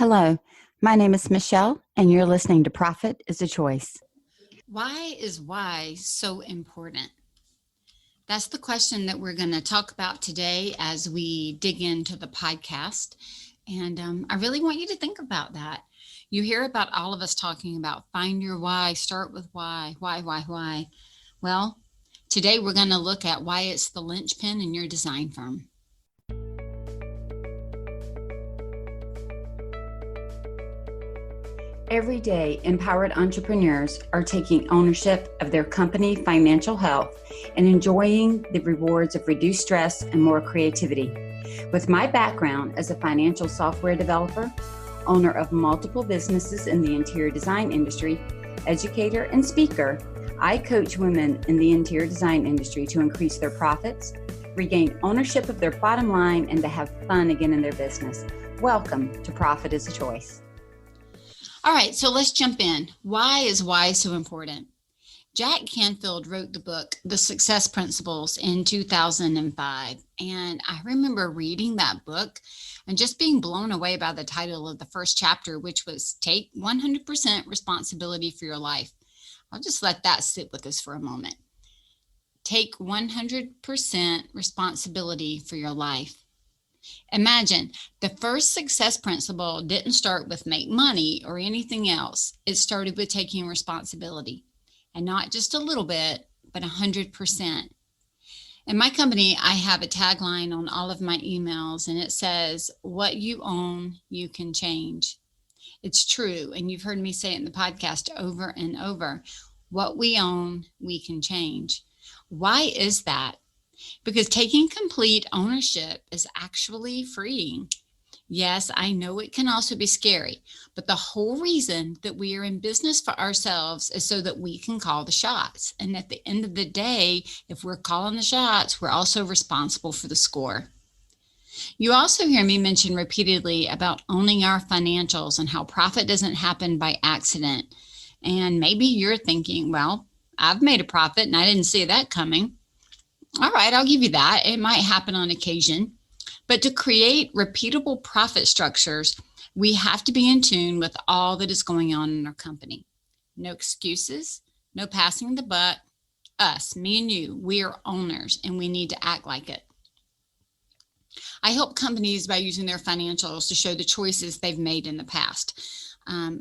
Hello, my name is Michele, and you're listening to Profit is a Choice. Why is why so important? That's the question that we're going to talk about today as we dig into the podcast. And I really want you to think about that. You hear about all of us talking about find your why, start with why. Well, today we're going to look at why it's the linchpin in your design firm. Every day, empowered entrepreneurs are taking ownership of their company financial health and enjoying the rewards of reduced stress and more creativity. With my background as a financial software developer, owner of multiple businesses in the interior design industry, educator, and speaker, I coach women in the interior design industry to increase their profits, regain ownership of their bottom line, and to have fun again in their business. Welcome to Profit is a Choice. All right, so let's jump in. Why is why so important? Jack Canfield wrote the book, The Success Principles, in 2005. And I remember reading that book and just being blown away by the title of the first chapter, which was Take 100% Responsibility for Your Life. I'll just let that sit with us for a moment. Take 100% responsibility for your life. Imagine the first success principle didn't start with make money or anything else. It started with taking responsibility, and not just a little bit, but 100%. In my company, I have a tagline on all of my emails, and it says, what you own, you can change. It's true. And you've heard me say it in the podcast over and over. What we own, we can change. Why is that? Because taking complete ownership is actually freeing. Yes, I know it can also be scary, but the whole reason that we are in business for ourselves is so that we can call the shots. And at the end of the day, if we're calling the shots, we're also responsible for the score. You also hear me mention repeatedly about owning our financials and how profit doesn't happen by accident. And maybe you're thinking, well, I've made a profit and I didn't see that coming. All right, I'll give you that. It might happen on occasion. But to create repeatable profit structures, we have to be in tune with all that is going on in our company. No excuses, no passing the buck. Us, me and you, we are owners and we need to act like it. I help companies by using their financials to show the choices they've made in the past.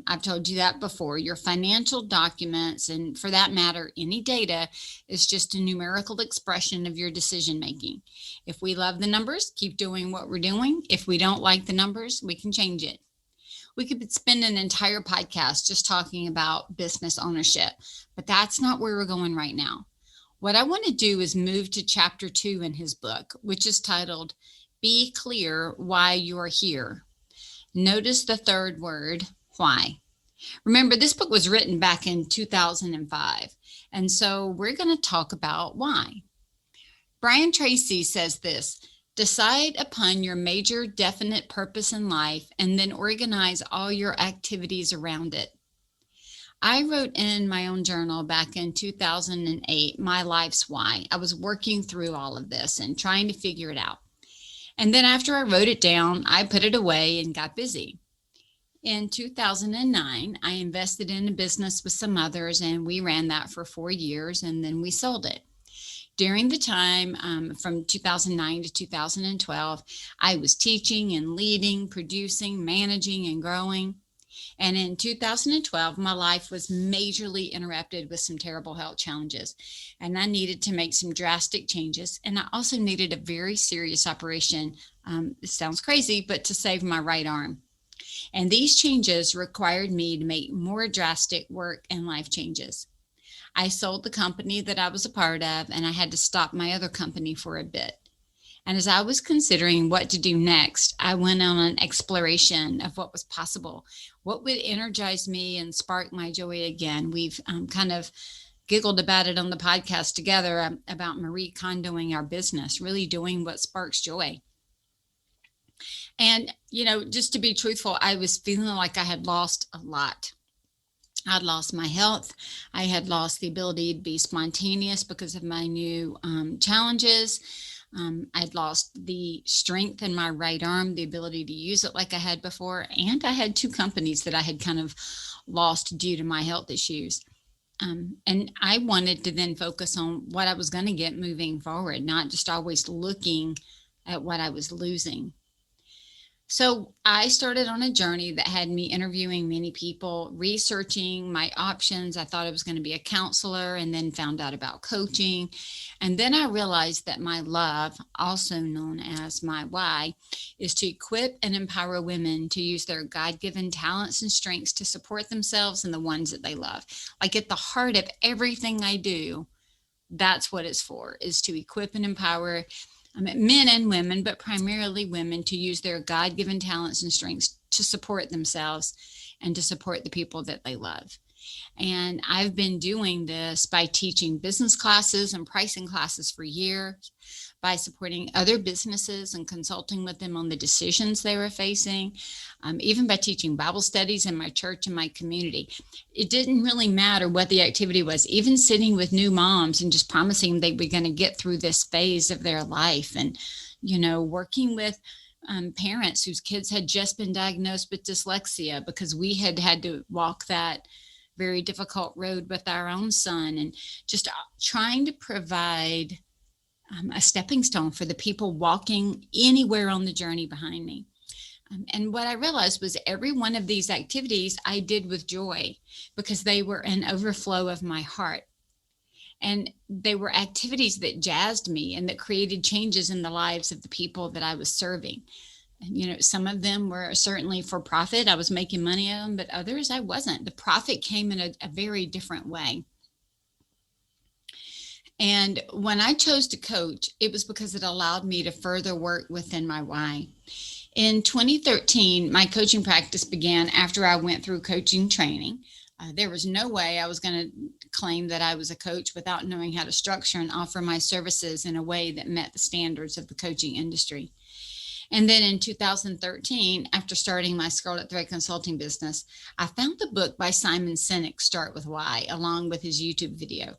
I've told you that before. Your financial documents, and for that matter, any data, is just a numerical expression of your decision making. If we love the numbers, keep doing what we're doing. If we don't like the numbers, we can change it. We could spend an entire podcast just talking about business ownership, but that's not where we're going right now. What I want to do is move to chapter 2 in his book, which is titled, Be Clear Why You're Here. Notice the third word, why. Remember, this book was written back in 2005, and so we're going to talk about why. Brian Tracy says this, decide upon your major definite purpose in life and then organize all your activities around it. I wrote in my own journal back in 2008, my life's why. I was working through all of this and trying to figure it out. And then after I wrote it down, I put it away and got busy. In 2009, I invested in a business with some others, and we ran that for 4 years, and then we sold it. During the time from 2009 to 2012, I was teaching and leading, producing, managing, and growing. And in 2012, my life was majorly interrupted with some terrible health challenges, and I needed to make some drastic changes. And I also needed a very serious operation. It sounds crazy, but to save my right arm. And these changes required me to make more drastic work and life changes. I sold the company that I was a part of, and I had to stop my other company for a bit. And as I was considering what to do next, I went on an exploration of what was possible, what would energize me and spark my joy again. We've kind of giggled about it on the podcast together about Marie Kondoing our business, really doing what sparks joy. And, just to be truthful, I was feeling like I had lost a lot. I'd lost my health. I had lost the ability to be spontaneous because of my new challenges. I'd lost the strength in my right arm, the ability to use it like I had before. And I had 2 companies that I had kind of lost due to my health issues. And I wanted to then focus on what I was going to get moving forward, not just always looking at what I was losing. So I started on a journey that had me interviewing many people, researching my options. I thought I was going to be a counselor and then found out about coaching. And then I realized that my love, also known as my why, is to equip and empower women to use their God-given talents and strengths to support themselves and the ones that they love. Like at the heart of everything I do, that's what it's for, is to equip and empower men and women, but primarily women, to use their God-given talents and strengths to support themselves and to support the people that they love. And I've been doing this by teaching business classes and pricing classes for years, by supporting other businesses and consulting with them on the decisions they were facing, even by teaching Bible studies in my church and my community. It didn't really matter what the activity was, even sitting with new moms and just promising they were going to get through this phase of their life, and, working with parents whose kids had just been diagnosed with dyslexia because we had to walk that very difficult road with our own son, and just trying to provide a stepping stone for the people walking anywhere on the journey behind me. And what I realized was every one of these activities I did with joy because they were an overflow of my heart. And they were activities that jazzed me and that created changes in the lives of the people that I was serving. And, some of them were certainly for profit. I was making money on them, but others I wasn't. The profit came in a very different way. And when I chose to coach, it was because it allowed me to further work within my why. In 2013, my coaching practice began after I went through coaching training. There was no way I was going to claim that I was a coach without knowing how to structure and offer my services in a way that met the standards of the coaching industry. And then in 2013, after starting my Scarlet Thread consulting business, I found the book by Simon Sinek, Start With Why, along with his YouTube video.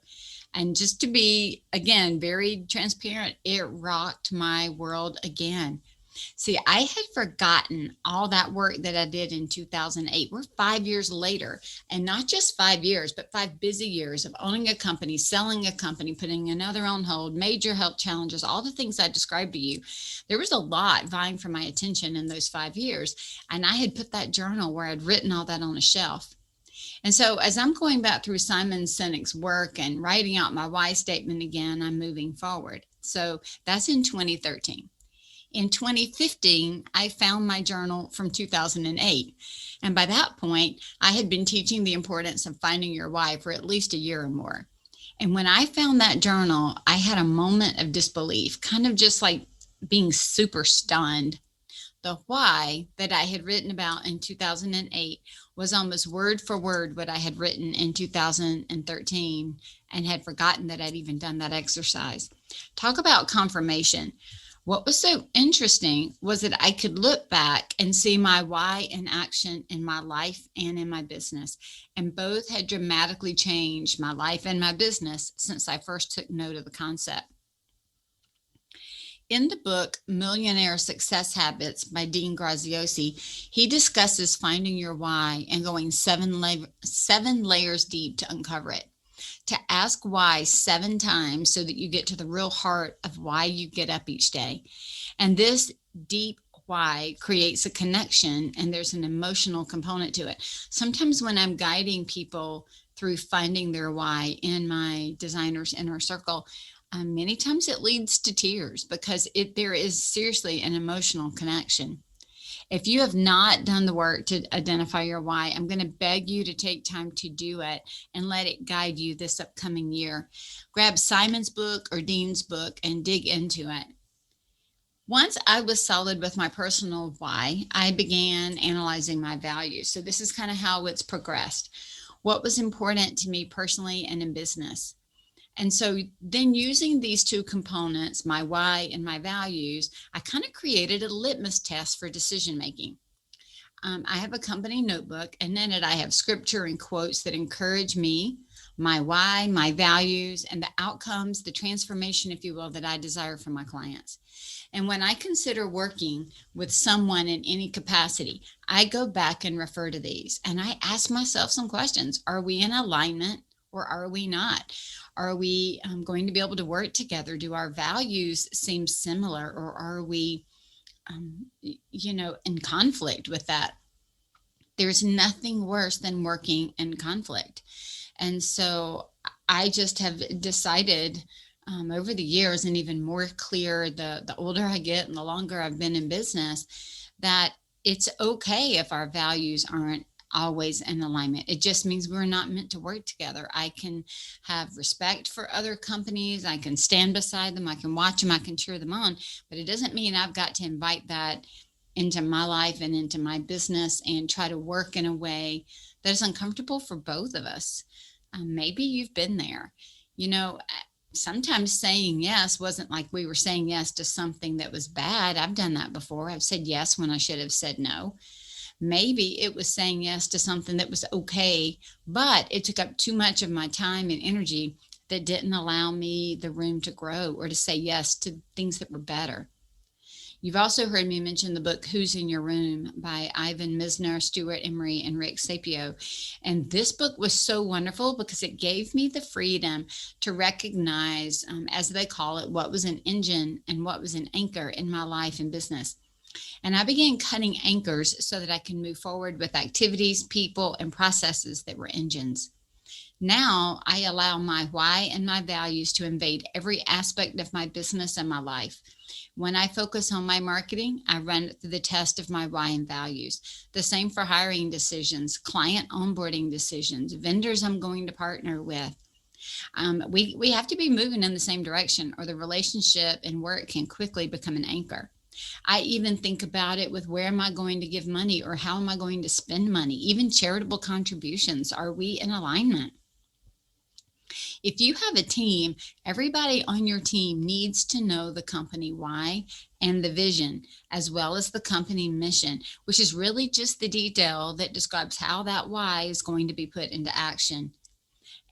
And just to be, again, very transparent, it rocked my world again. See, I had forgotten all that work that I did in 2008. We're 5 years later, and not just 5 years, but 5 busy years of owning a company, selling a company, putting another on hold, major health challenges, all the things I described to you. There was a lot vying for my attention in those 5 years. And I had put that journal where I'd written all that on a shelf. And so as I'm going back through Simon Sinek's work and writing out my why statement again, I'm moving forward. So that's in 2013. In 2015, I found my journal from 2008. And by that point, I had been teaching the importance of finding your why for at least a year or more. And when I found that journal, I had a moment of disbelief, kind of just like being super stunned. The why that I had written about in 2008 was almost word for word what I had written in 2013 and had forgotten that I'd even done that exercise. Talk about confirmation. What was so interesting was that I could look back and see my why in action in my life and in my business. And both had dramatically changed my life and my business since I first took note of the concept. In the book, Millionaire Success Habits by Dean Graziosi, he discusses finding your why and going seven layers deep to uncover it. To ask why 7 times so that you get to the real heart of why you get up each day. And this deep why creates a connection, and there's an emotional component to it. Sometimes when I'm guiding people through finding their why in my designer's inner circle, many times it leads to tears because there is seriously an emotional connection. If you have not done the work to identify your why, I'm going to beg you to take time to do it and let it guide you this upcoming year. Grab Simon's book or Dean's book and dig into it. Once I was solid with my personal why, I began analyzing my values. So this is kind of how it's progressed. What was important to me personally and in business? And so then using these 2 components, my why and my values, I kind of created a litmus test for decision making. I have a company notebook, and in it I have scripture and quotes that encourage me, my why, my values, and the outcomes, the transformation, if you will, that I desire for my clients. And when I consider working with someone in any capacity, I go back and refer to these and I ask myself some questions. Are we in alignment or are we not? Are we going to be able to work together? Do our values seem similar, or are we, in conflict with that? There's nothing worse than working in conflict. And so I just have decided over the years, and even more clear the older I get and the longer I've been in business, that it's okay if our values aren't always in alignment. It just means we're not meant to work together. I can have respect for other companies. I can stand beside them. I can watch them. I can cheer them on. But it doesn't mean I've got to invite that into my life and into my business and try to work in a way that is uncomfortable for both of us. Maybe you've been there. Sometimes saying yes wasn't like we were saying yes to something that was bad. I've done that before. I've said yes when I should have said no. Maybe it was saying yes to something that was okay, but it took up too much of my time and energy that didn't allow me the room to grow or to say yes to things that were better. You've also heard me mention the book Who's in Your Room by Ivan Misner, Stewart, Emery, and Rick Sapio. And this book was so wonderful because it gave me the freedom to recognize, as they call it, what was an engine and what was an anchor in my life and business. And I began cutting anchors so that I can move forward with activities, people, and processes that were engines. Now I allow my why and my values to invade every aspect of my business and my life. When I focus on my marketing, I run it through the test of my why and values. The same for hiring decisions, client onboarding decisions, vendors I'm going to partner with. We have to be moving in the same direction, or the relationship and work can quickly become an anchor. I even think about it with where am I going to give money, or how am I going to spend money? Even charitable contributions. Are we in alignment? If you have a team, everybody on your team needs to know the company why and the vision, as well as the company mission, which is really just the detail that describes how that why is going to be put into action.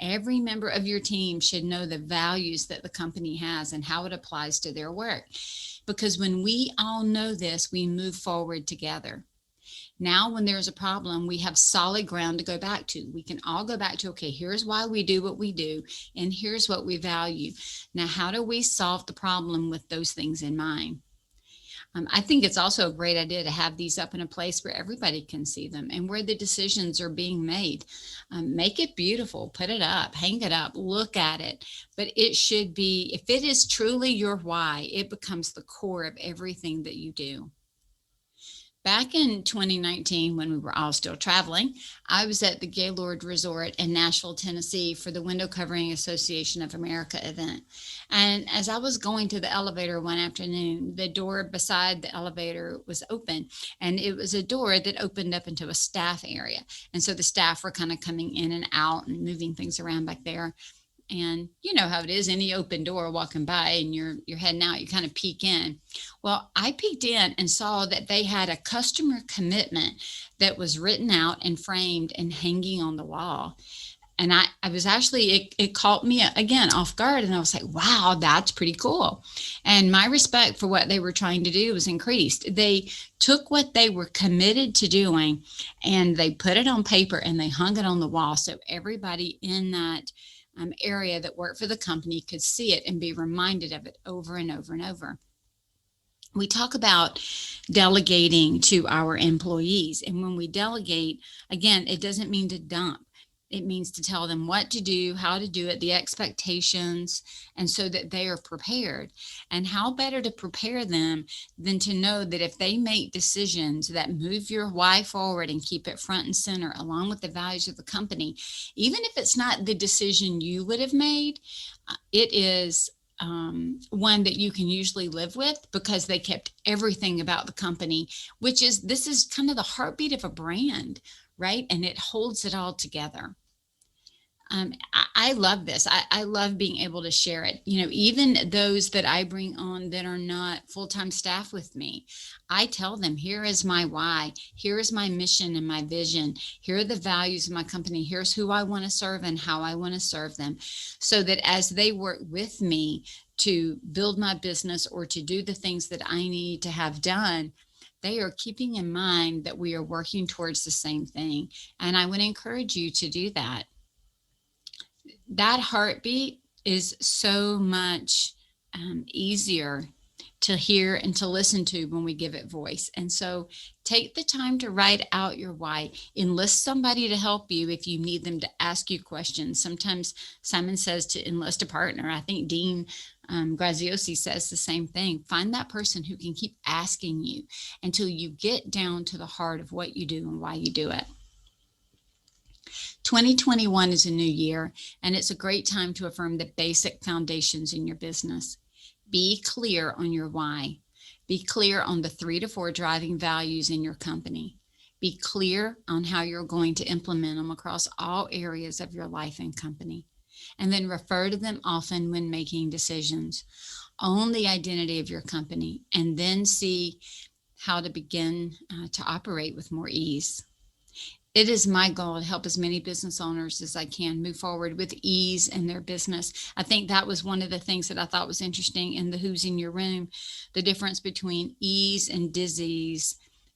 Every member of your team should know the values that the company has and how it applies to their work. Because when we all know this, we move forward together. Now, when there's a problem, we have solid ground to go back to. We can all go back to, okay, here's why we do what we do, and here's what we value. Now, how do we solve the problem with those things in mind? I think it's also a great idea to have these up in a place where everybody can see them and where the decisions are being made. Make it beautiful, put it up, hang it up, look at it. But it should be, if it is truly your why, it becomes the core of everything that you do. Back in 2019, when we were all still traveling, I was at the Gaylord Resort in Nashville, Tennessee for the Window Covering Association of America event. And as I was going to the elevator one afternoon, the door beside the elevator was open, and it was a door that opened up into a staff area. And so the staff were kind of coming in and out and moving things around back there. And you know how it is, any open door walking by and you're heading out, you kind of peek in. Well, I peeked in and saw that they had a customer commitment that was written out and framed and hanging on the wall. And I was actually, it caught me again off guard. And I was like, wow, that's pretty cool. And my respect for what they were trying to do was increased. They took what they were committed to doing and they put it on paper and they hung it on the wall. So everybody in that area that worked for the company could see it and be reminded of it over and over and over. We talk about delegating to our employees. And when we delegate, again, it doesn't mean to dump. It means to tell them what to do, how to do it, the expectations, and so that they are prepared. And how better to prepare them than to know that if they make decisions that move your why forward and keep it front and center along with the values of the company, even if it's not the decision you would have made, it is one that you can usually live with because they kept everything about the company, this is kind of the heartbeat of a brand, right? And it holds it all together. I love this. I love being able to share it. Even those that I bring on that are not full-time staff with me, I tell them, here is my why. Here is my mission and my vision. Here are the values of my company. Here's who I want to serve and how I want to serve them. So that as they work with me to build my business or to do the things that I need to have done, they are keeping in mind that we are working towards the same thing. And I would encourage you to do that. That heartbeat is so much easier to hear and to listen to when we give it voice. And so take the time to write out your why. Enlist somebody to help you if you need them to ask you questions. Sometimes Simon says to enlist a partner. I think Dean Graziosi says the same thing. Find that person who can keep asking you until you get down to the heart of what you do and why you do it. 2021 is a new year, and it's a great time to affirm the basic foundations in your business. Be clear on your why. Be clear on the 3 to 4 driving values in your company. Be clear on how you're going to implement them across all areas of your life and company. And then refer to them often when making decisions. Own the identity of your company, and then see how to begin to operate with more ease. It is my goal to help as many business owners as I can move forward with ease in their business. I think that was one of the things that I thought was interesting in the Who's in Your Room, the difference between ease and disease.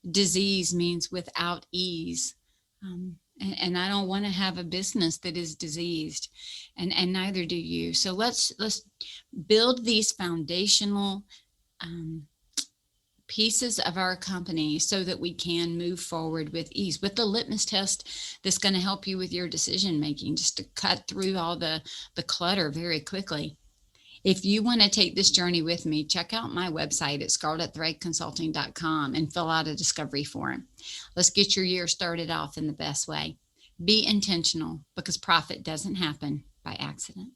Disease means without ease. And I don't want to have a business that is diseased, and neither do you. So let's build these foundational pieces of our company so that we can move forward with ease, with the litmus test that's going to help you with your decision making, just to cut through all the clutter very quickly. If you want to take this journey with me, check out my website at scarletthreadconsulting.com and fill out a discovery form. Let's get your year started off in the best way. Be intentional, because profit doesn't happen by accident.